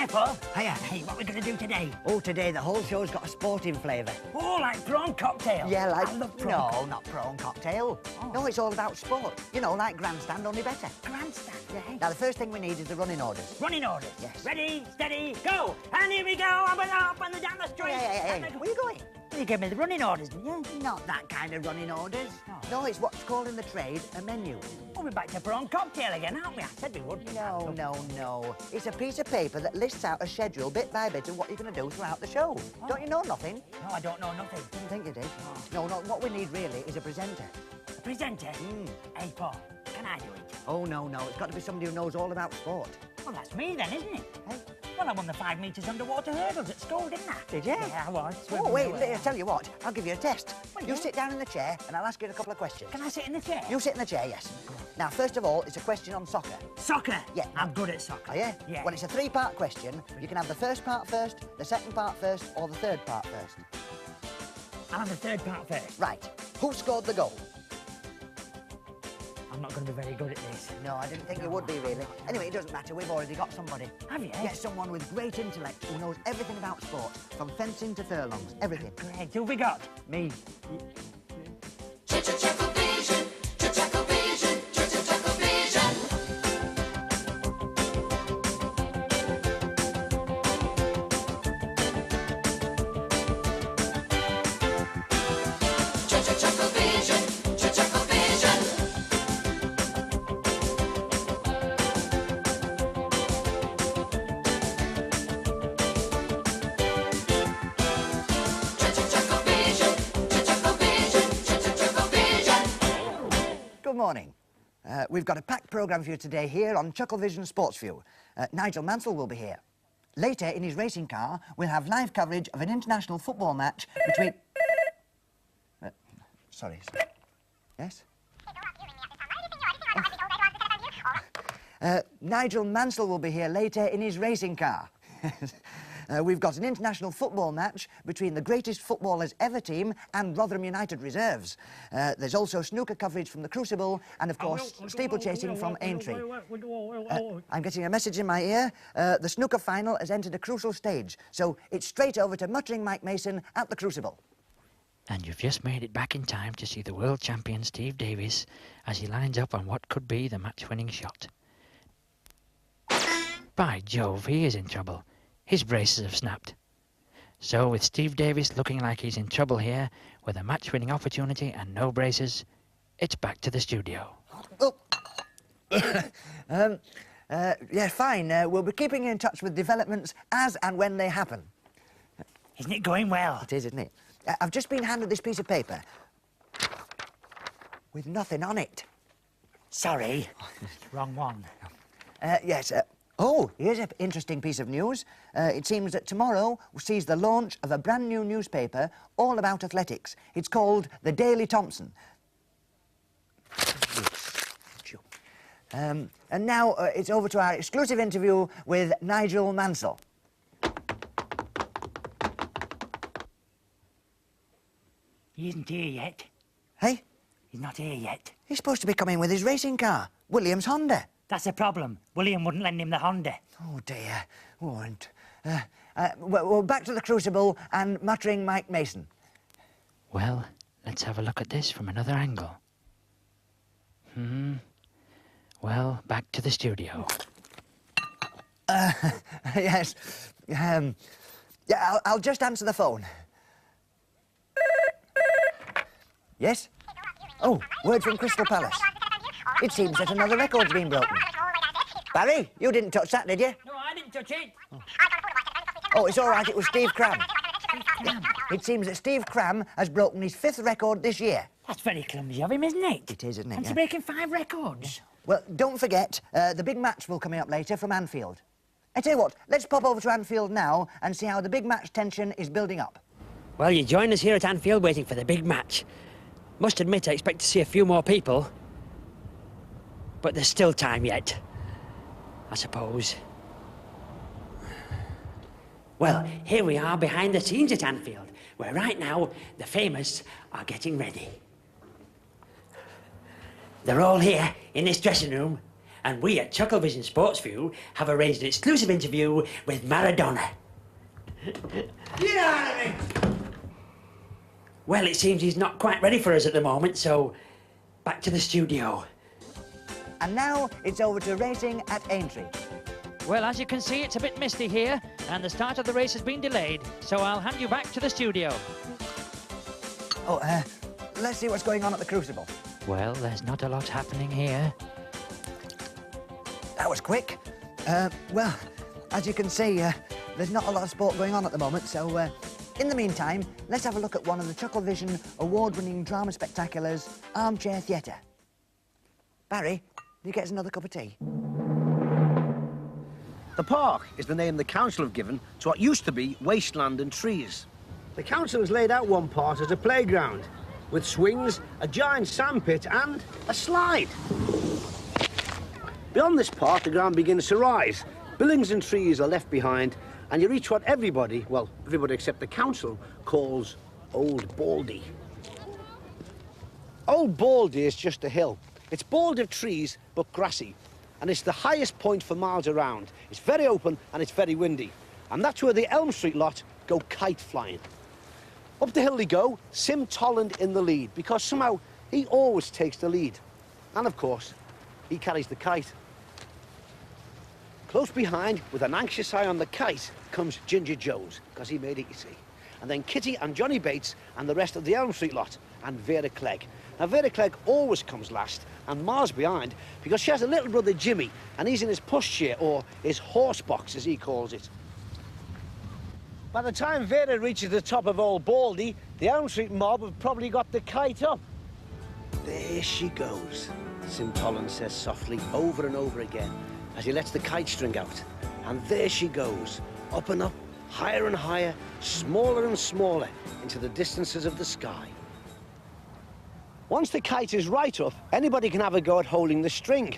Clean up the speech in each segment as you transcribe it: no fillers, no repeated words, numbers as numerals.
Hi, Paul. Hiya. Hey, what are we going to do today? Oh, today the whole show's got a sporting flavour. Oh, like prawn cocktail. Yeah, like... I love prawn No, cocktail. not prawn cocktail. Oh. No, it's all about sport. You know, like grandstand, only better. Grandstand. Yeah. Now, the first thing we need is the running orders. Running orders. Yes. Ready, steady, go. And here we go. Up and up and down the street. Hey. Where are you going? You gave me the running orders, didn't you? Not that kind of running orders. No. No, it's what's called in the trade a menu. Oh, we're back to prawn cocktail again, aren't we? I said we would. No. It's a piece of paper that lists out a schedule bit by bit of what you're going to do throughout the show. Oh. Don't you know nothing? No, I don't know nothing. Didn't think you did. No, what we need really is a presenter. A presenter? Hey, Paul, can I do it? Oh, no. It's got to be somebody who knows all about sport. Well, that's me then, isn't it? Hey? Well, I won the 5 metres underwater hurdles at school, didn't I? Did you? Yeah, I was. Oh, wait, I'll tell you what. I'll give you a test. Well, You yeah. sit down in the chair and I'll ask you a couple of questions. Can I sit in the chair? You sit in the chair, yes. Now, first of all, it's a question on soccer. Soccer? Yeah. I'm good at soccer. Are you? Yeah. Well, it's a three-part question. You can have the first part first, the second part first, or the third part first. I'll have the third part first. Right. Who scored the goal? I'm not going to be very good at this. No, I didn't think you would be, really. Anyway, it doesn't matter. We've already got somebody. Have you? Yes, someone with great intellect who knows everything about sport, from fencing to furlongs, everything. Great. Who have we got? Me. ChuckleVision, ChuckleVision, ChuckleVision. ChuckleVision, ChuckleVision. Good morning. We've got a packed programme for you today here on ChuckleVision Sports View. Nigel Mansell will be here. Later, in his racing car, we'll have live coverage of an international football match between... sorry. Yes? Nigel Mansell will be here later in his racing car. We've got an international football match between the greatest footballers ever team and Rotherham United reserves. There's also snooker coverage from the Crucible and, of course, steeplechasing from Aintree. I'm getting a message in my ear. The snooker final has entered a crucial stage, so it's straight over to muttering Mike Mason at the Crucible. And you've just made it back in time to see the world champion Steve Davis as he lines up on what could be the match-winning shot. By Jove, he is in trouble. His braces have snapped. So, with Steve Davis looking like he's in trouble here, with a match-winning opportunity and no braces, it's back to the studio. Oh. Yeah, fine. We'll be keeping in touch with developments as and when they happen. Isn't it going well? It is, isn't it? I've just been handed this piece of paper with nothing on it. Sorry. Wrong one. Yes. Oh, here's an interesting piece of news. It seems that tomorrow sees the launch of a brand new newspaper all about athletics. It's called the Daily Thompson. And now it's over to our exclusive interview with Nigel Mansell. He isn't here yet. Hey? He's not here yet. He's supposed to be coming with his racing car, Williams Honda. That's the problem. William wouldn't lend him the Honda. Oh, dear. Oh, and... well, back to the Crucible and muttering Mike Mason. Well, let's have a look at this from another angle. Well, back to the studio. Yes. Yeah, I'll just answer the phone. Yes? Oh, word from Crystal Palace. It seems that another record's been broken. Barry, you didn't touch that, did you? No, I didn't touch it. Oh, it's all right, it was Steve Cram. Yeah, it seems that Steve Cram has broken his 5th record this year. That's very clumsy of him, isn't it? It is, isn't it? Fancy Yeah. breaking 5 records. Well, don't forget, the big match will coming up later from Anfield. I tell you what, let's pop over to Anfield now and see how the big match tension is building up. Well, you join us here at Anfield waiting for the big match. Must admit, I expect to see a few more people. But there's still time yet, I suppose. Well, here we are behind the scenes at Anfield, where right now the famous are getting ready. They're all here in this dressing room, and we at ChuckleVision Sportsview have arranged an exclusive interview with Maradona. Get out of me! Well, it seems he's not quite ready for us at the moment, so back to the studio. And now it's over to racing at Aintree. Well, as you can see, it's a bit misty here, and the start of the race has been delayed, so I'll hand you back to the studio. Oh, let's see what's going on at the Crucible. Well, there's not a lot happening here. That was quick. Well, as you can see, there's not a lot of sport going on at the moment, so in the meantime, let's have a look at one of the ChuckleVision award-winning drama spectaculars, Armchair Theatre. Barry, can you get us another cup of tea? The park is the name the council have given to what used to be wasteland and trees. The council has laid out one part as a playground, with swings, a giant sandpit and a slide. Beyond this part, the ground begins to rise. Buildings and trees are left behind, and you reach what everybody, well, everybody except the council, calls Old Baldy. Old Baldy is just a hill. It's bald of trees, but grassy. And it's the highest point for miles around. It's very open and it's very windy. And that's where the Elm Street lot go kite flying. Up the hill they go, Sim Tolland in the lead, because somehow he always takes the lead. And of course, he carries the kite. Close behind, with an anxious eye on the kite, comes Ginger Jones, because he made it, you see. And then Kitty and Johnny Bates and the rest of the Elm Street lot, and Vera Clegg. Now, Vera Clegg always comes last and miles behind because she has a little brother, Jimmy, and he's in his pushchair, or his horse box, as he calls it. By the time Vera reaches the top of Old Baldy, the Elm Street mob have probably got the kite up. There she goes, Sim Tolland says softly, over and over again, as he lets the kite string out. And there she goes, up and up, higher and higher, smaller and smaller, into the distances of the sky. Once the kite is right up, anybody can have a go at holding the string.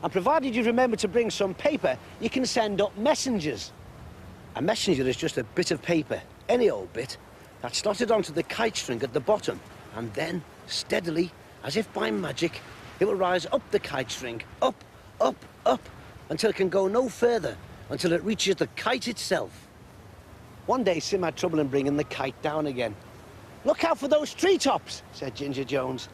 And provided you remember to bring some paper, you can send up messengers. A messenger is just a bit of paper, any old bit, that's slotted onto the kite string at the bottom. And then, steadily, as if by magic, it will rise up the kite string, up, up, up, until it can go no further, until it reaches the kite itself. One day, Sim had trouble in bringing the kite down again. "Look out for those treetops," said Ginger Jones.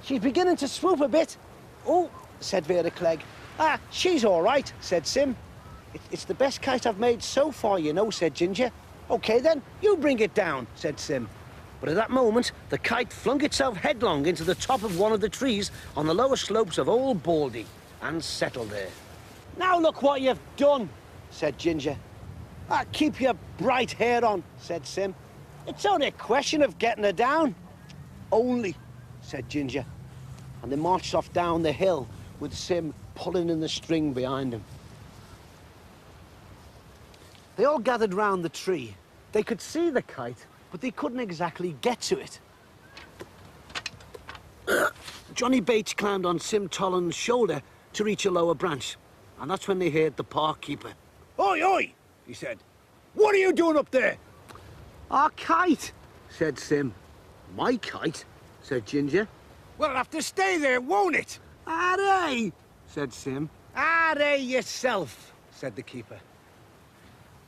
"She's beginning to swoop a bit." "Oh," said Vera Clegg. "Ah, she's all right," said Sim. It's the best kite I've made so far, you know," said Ginger. "OK, then, you bring it down," said Sim. But at that moment, the kite flung itself headlong into the top of one of the trees on the lower slopes of Old Baldy and settled there. "Now look what you've done," said Ginger. "Ah, keep your bright hair on," said Sim. "It's only a question of getting her down." "Only," said Ginger. And they marched off down the hill with Sim pulling in the string behind him. They all gathered round the tree. They could see the kite, but they couldn't exactly get to it. Johnny Bates climbed on Sim Tolland's shoulder to reach a lower branch, and that's when they heard the park keeper. "Oi, oi," he said. "What are you doing up there?" "Our kite," said Sim. "My kite?" said Ginger. "Well, it'll have to stay there, won't it?" "Aye," said Sim. "Aye yourself," said the keeper.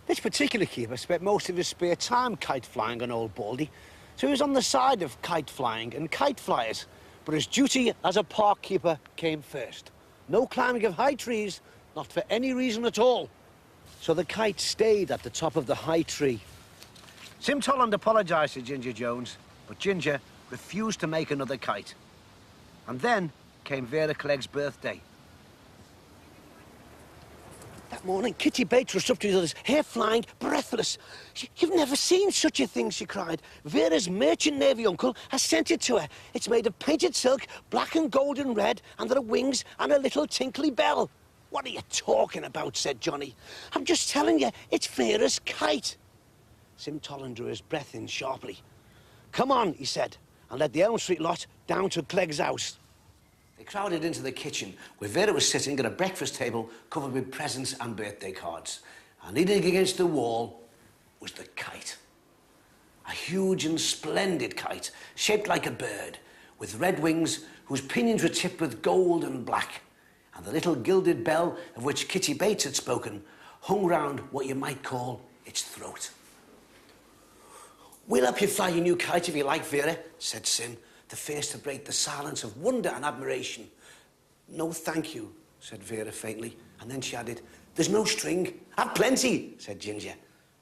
This particular keeper spent most of his spare time kite flying on Old Baldy, so he was on the side of kite flying and kite flyers, but his duty as a park keeper came first. No climbing of high trees, not for any reason at all. So the kite stayed at the top of the high tree. Sim Tolland apologised to Ginger Jones, but Ginger refused to make another kite. And then came Vera Clegg's birthday. That morning, Kitty Bates rushed up to the others, hair flying, breathless. "You've never seen such a thing," she cried. "Vera's merchant navy uncle has sent it to her. It's made of painted silk, black and gold and red, and there are wings and a little tinkly bell." "What are you talking about?" said Johnny. "I'm just telling you, it's Vera's kite." Sim Tolland drew his breath in sharply. "Come on," he said, and led the Elm Street lot down to Clegg's house. They crowded into the kitchen, where Vera was sitting at a breakfast table covered with presents and birthday cards. And leaning against the wall was the kite. A huge and splendid kite, shaped like a bird, with red wings whose pinions were tipped with gold and black. and the little gilded bell of which Kitty Bates had spoken hung round what you might call its throat. "We'll help you fly your new kite if you like, Vera," said Sim, the first to break the silence of wonder and admiration. "No, thank you," said Vera faintly, and then she added, "There's no string." "I've plenty," said Ginger.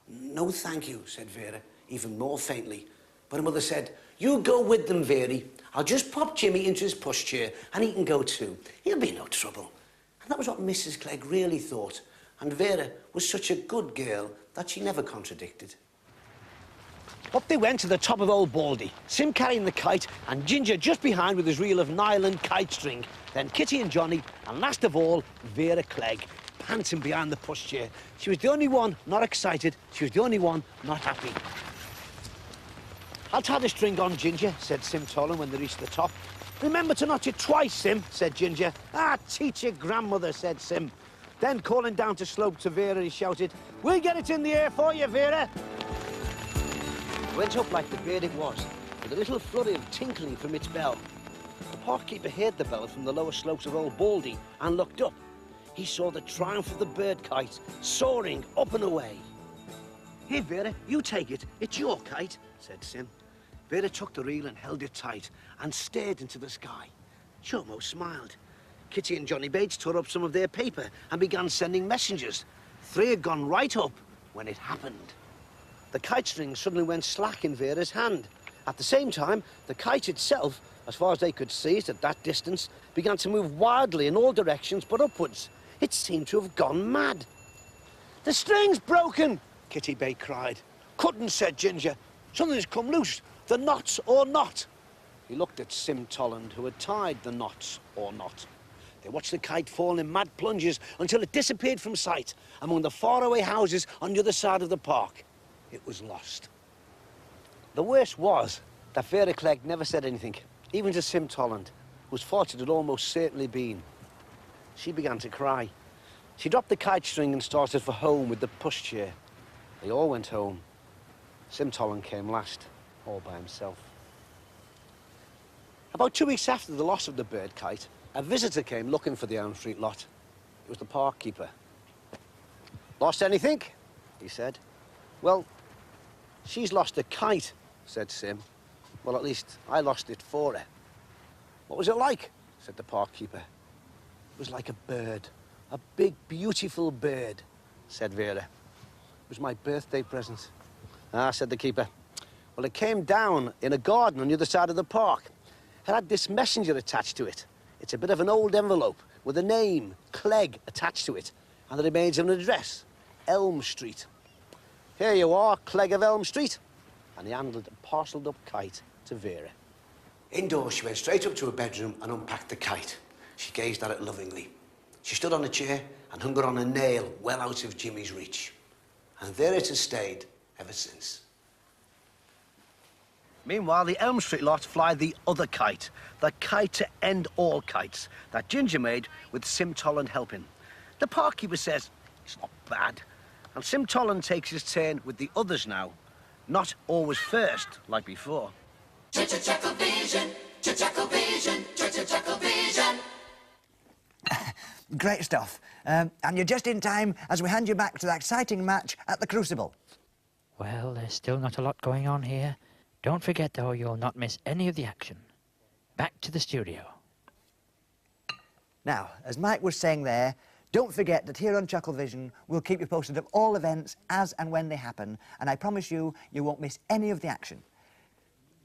"No, thank you," said Vera, even more faintly. But her mother said, "You go with them, Veery. I'll just pop Jimmy into his pushchair and he can go too. He'll be no trouble." And that was what Mrs. Clegg really thought. And Vera was such a good girl that she never contradicted. Up they went to the top of Old Baldy, Sim carrying the kite and Ginger just behind with his reel of nylon kite string. Then Kitty and Johnny, and last of all, Vera Clegg, panting behind the pushchair. She was the only one not excited. She was the only one not happy. "I'll tie the string on, Ginger," said Sim Tolan when they reached the top. "Remember to notch it twice, Sim," said Ginger. "Ah, teach your grandmother," said Sim. Then, calling down to slope to Vera, he shouted, "We'll get it in the air for you, Vera." Went up like the bird it was, with a little flurry of tinkling from its bell. The park keeper heard the bell from the lower slopes of Old Baldy and looked up. He saw the triumph of the bird kite soaring up and away. "Here, Vera, you take it. It's your kite," said Sim. Vera took the reel and held it tight and stared into the sky. She almost smiled. Kitty and Johnny Bates tore up some of their paper and began sending messengers. 3 had gone right up when it happened. The kite string suddenly went slack in Vera's hand. At the same time, the kite itself, as far as they could see it at that distance, began to move wildly in all directions but upwards. It seemed to have gone mad. "The string's broken!" Kitty Bates cried. "Couldn't," said Ginger. "Something's come loose. The knots or not." He looked at Sim Tolland, who had tied the knots or not. They watched the kite fall in mad plunges until it disappeared from sight among the faraway houses on the other side of the park. It was lost. The worst was that Vera Clegg never said anything, even to Sim Tolland, whose fault it had almost certainly been. She began to cry. She dropped the kite string and started for home with the pushchair. They all went home. Sim Tolland came last, all by himself. About 2 weeks after the loss of the bird kite, a visitor came looking for the Elm Street lot. It was the park keeper. "Lost anything?" he said. "Well, she's lost a kite," said Sim. "Well, at least I lost it for her." "What was it like?" said the park keeper. "It was like a bird, a big, beautiful bird," said Vera. "It was my birthday present." "Ah," said the keeper. "Well, it came down in a garden on the other side of the park. It had this messenger attached to it. It's a bit of an old envelope with a name, Clegg, attached to it, and the remains of an address, Elm Street. Here you are, Clegg of Elm Street." And he handed a parcelled-up kite to Vera. Indoors, she went straight up to her bedroom and unpacked the kite. She gazed at it lovingly. She stood on a chair and hung it on a nail well out of Jimmy's reach. And there it has stayed ever since. Meanwhile, the Elm Street lot fly the other kite, the kite to end all kites, that Ginger made with Sim Tolland helping. The park keeper says it's not bad, and Sim Tolland takes his turn with the others now, not always first like before. ChuckleVision, ChuckleVision, ChuckleVision. Great stuff. And you're just in time as we hand you back to that exciting match at the Crucible. Well, there's still not a lot going on here. Don't forget, though, you'll not miss any of the action. Back to the studio. Now, as Mike was saying there, don't forget that here on ChuckleVision, we'll keep you posted of all events as and when they happen, and I promise you, you won't miss any of the action.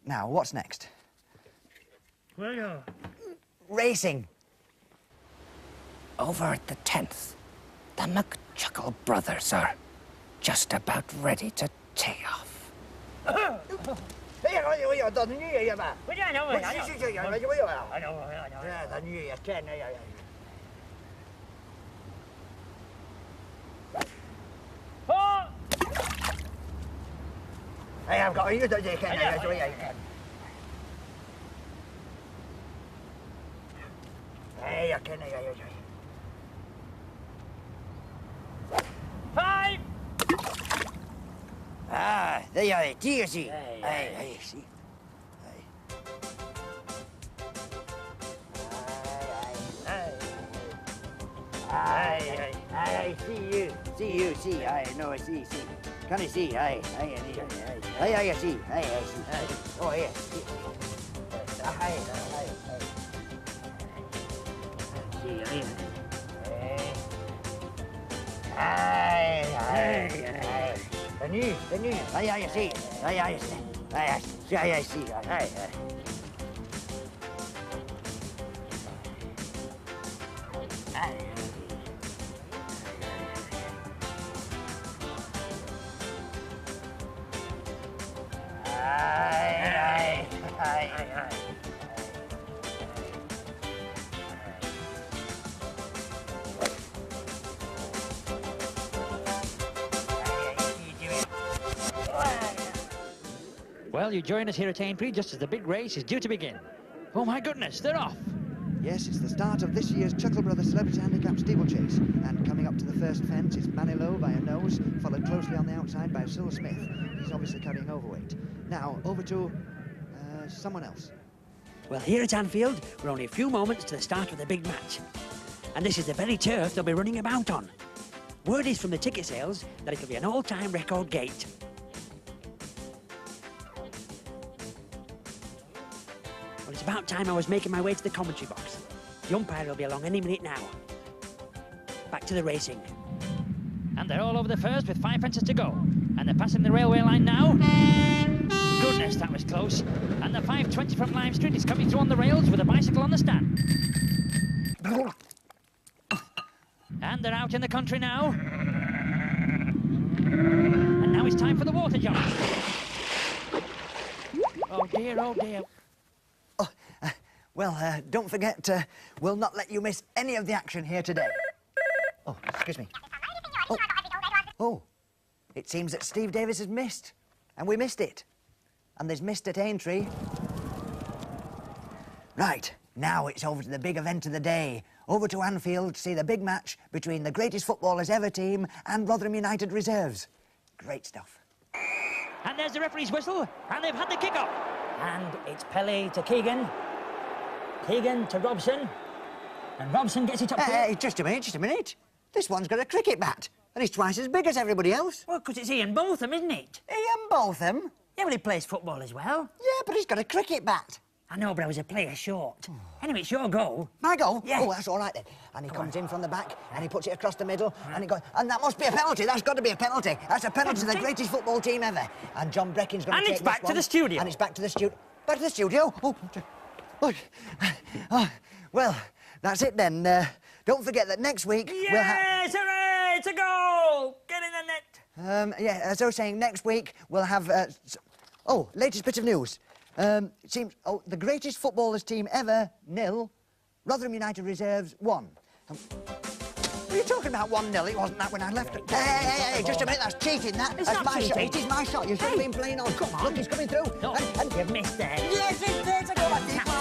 Now, what's next? Racing. Over at the 10th, the McChuckle brothers are just about ready to tee off. Five. Ah, there you are, see. Hey, see. I see. I know, I see. Can I see? I see. Oh, yeah. The new. I see. Well, you join us here at Aintree just as the big race is due to begin. Oh my goodness, they're off! Yes, it's the start of this year's Chuckle Brothers Celebrity Handicap Steeplechase. And coming up to the first fence is Manilow by a nose, followed closely on the outside by Syl Smith. He's obviously carrying overweight. Now, over to someone else. Well, here at Anfield, we're only a few moments to the start of the big match. And this is the very turf they'll be running about on. Word is from the ticket sales that it'll be an all-time record gate. Well, it's about time I was making my way to the commentary box. The umpire will be along any minute now. Back to the racing. And they're all over the first with 5 fences to go. And they're passing the railway line now. Goodness, that was close. And the 520 from Lime Street is coming through on the rails with a bicycle on the stand. And they're out in the country now. And now it's time for the water jump. Oh dear, oh dear. Well, don't forget, we'll not let you miss any of the action here today. Oh, excuse me. Oh, it seems that Steve Davis has missed, and we missed it. And there's missed at Aintree. Right, now it's over to the big event of the day. Over to Anfield to see the big match between the greatest footballers ever team and Rotherham United reserves. Great stuff. And there's the referee's whistle, and they've had the kick-off. And it's Pele to Keegan. Keegan to Robson. And Robson gets it up to... Hey, just a minute. This one's got a cricket bat, and it's twice as big as everybody else. Well, because it's Ian Botham, isn't it? Ian Botham? Yeah, well, he plays football as well. Yeah, but he's got a cricket bat. I know, but I was a player short. Anyway, it's your goal. My goal? Yeah. Oh, that's all right then. And he comes in from the back, and he puts it across the middle, and he goes... And that must be a penalty. That's got to be a penalty. That's a penalty to the greatest football team ever. And John Breckin's going to take this one. And it's back to the studio. And it's back to the studio. Back to the studio? Oh, well, that's it then. Don't forget that next week we'll have... Yes, hooray! It's a goal! Get in the net. Yeah, as I was saying, next week we'll have... latest bit of news. It seems... Oh, the greatest footballers team ever, 0. Rotherham United reserves, 1. What are you talking about, 1-0? It wasn't that when I left it. Hey, just a minute, that's cheating, that. It's That's not my shot. cheating. It is my shot. You should have been playing on. Come on. Look, he's coming through. No, And you've missed there. yes, it's a goal.